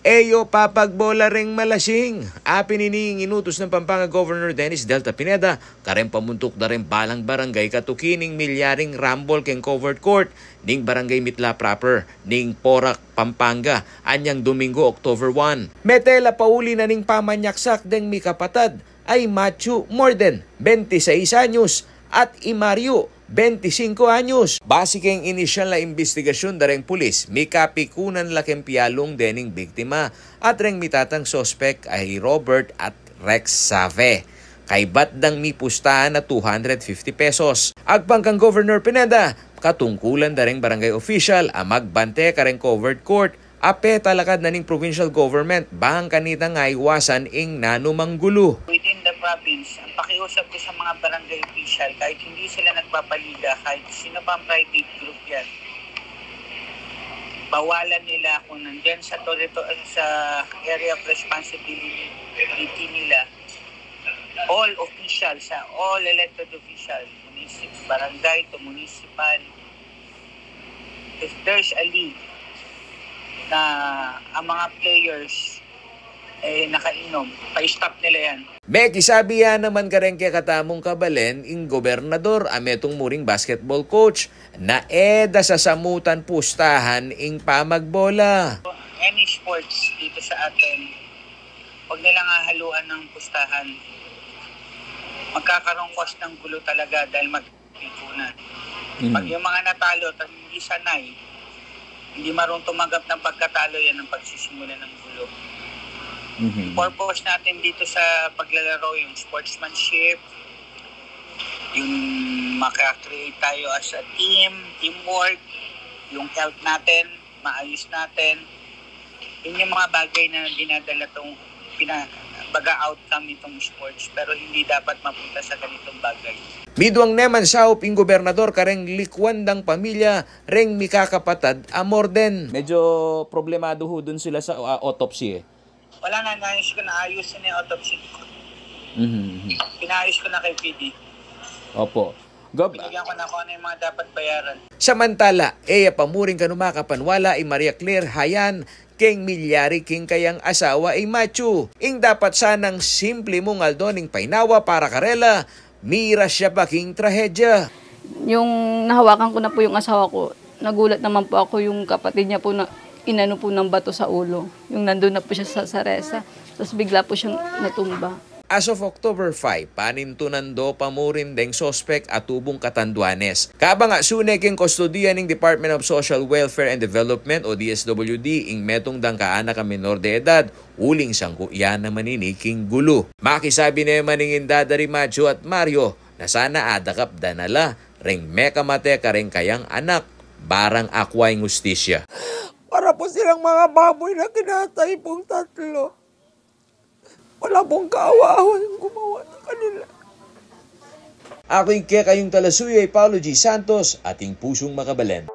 Eyo papagbola ring malasing. Apinining inutos ng Pampanga Governor Dennis Delta Pineda, kareng pamuntok na rin balang barangay katukining milyaring rambol keng covered court ning barangay Mitla proper ning Porac, Pampanga anyang Domingo, October 1. Metela pauli na ning pamanyaksak deng mikapatad ay Machu more than 26 anyos at Imario 25 anyos. Base keng inisyal na investigasyon dareng pulis, may kapikunan laking piyalong dening biktima at reng mitatang sospek ay Robert at Rex Save. Kay batdang mi pustahan na 250 pesos. Agpang kang Governor Pineda, katungkulan dareng barangay official ang magbante kareng covered court, ape talakad na ning provincial government bahang kanita nga iwasan ing nanumanggulo. Within the province, ang pakiusap ko sa mga barangay official, kahit hindi sila nagpapaliga, kahit sino pang private group yan, bawalan nila kung nandyan sa area of responsibility nila, all officials, all elected officials, barangay to municipal, if there's a league na ang mga players nakainom, pa-stop nila yan. May kisabi yan naman kareng kaya katamong kabalen ing gobernador ametong muring basketball coach na eda sa samutan pustahan ing pamagbola. Any sports dito sa atin, huwag nilang haluan ng pustahan. Magkakaroon cause ng gulo talaga dahil magpikunan. Pag yung mga natalo at hindi sanay, hindi marunong tumanggap ng pagkatalo, yan ang pagsisimula ng gulo. Purpose natin dito sa paglalaro, yung sportsmanship, yung maka-create tayo as a team, teamwork, yung health natin, maayos natin. Yun yung mga bagay na dinadala itong baga-outcome itong sports, pero hindi dapat mapunta sa ganitong bagay. Midwang neman saup ing gobernador kareng likwandang pamilya reng mikakapatad amorden. Medyo problemado ho dun sila sa autopsy Wala na, naayos ko na, ayusin na yung autopsy ko. Pinaayos ko na kay PD. Opo. Binigyan ko na kung ano yung mga dapat bayaran. Samantala, pamuring kanumakapanwala ay Maria Claire Hayan keng milyari king kayang asawa ay Machu. Ing dapat sanang simple mong aldoning painawa para karela, mira siya pa king trahedya. Yung nahawakan ko na po yung asawa ko, nagulat naman po ako yung kapatid niya po na inano po ng bato sa ulo. Yung nandun na po siya sa saresa. Tapos bigla po siyang natumba. As of October 5, panintunando pamurin deng sospek at tubong Katanduanes. Kabang suneking kustodiya ng Department of Social Welfare and Development o DSWD ing metong dangkaan ka menor de edad, uling sangko yan na maniniking gulo. Makisabi na maningin dadari Macho at Mario na sana adakap danala ring mekamate ka ring kayang anak barang akway ngustisya. Para po silang mga baboy na kinatay pong tatlo. Wala pong kaawahon gumawa sa kanila. Aking kaya kayong talasuy ay Paulo G. Santos, ating pusong makabalen.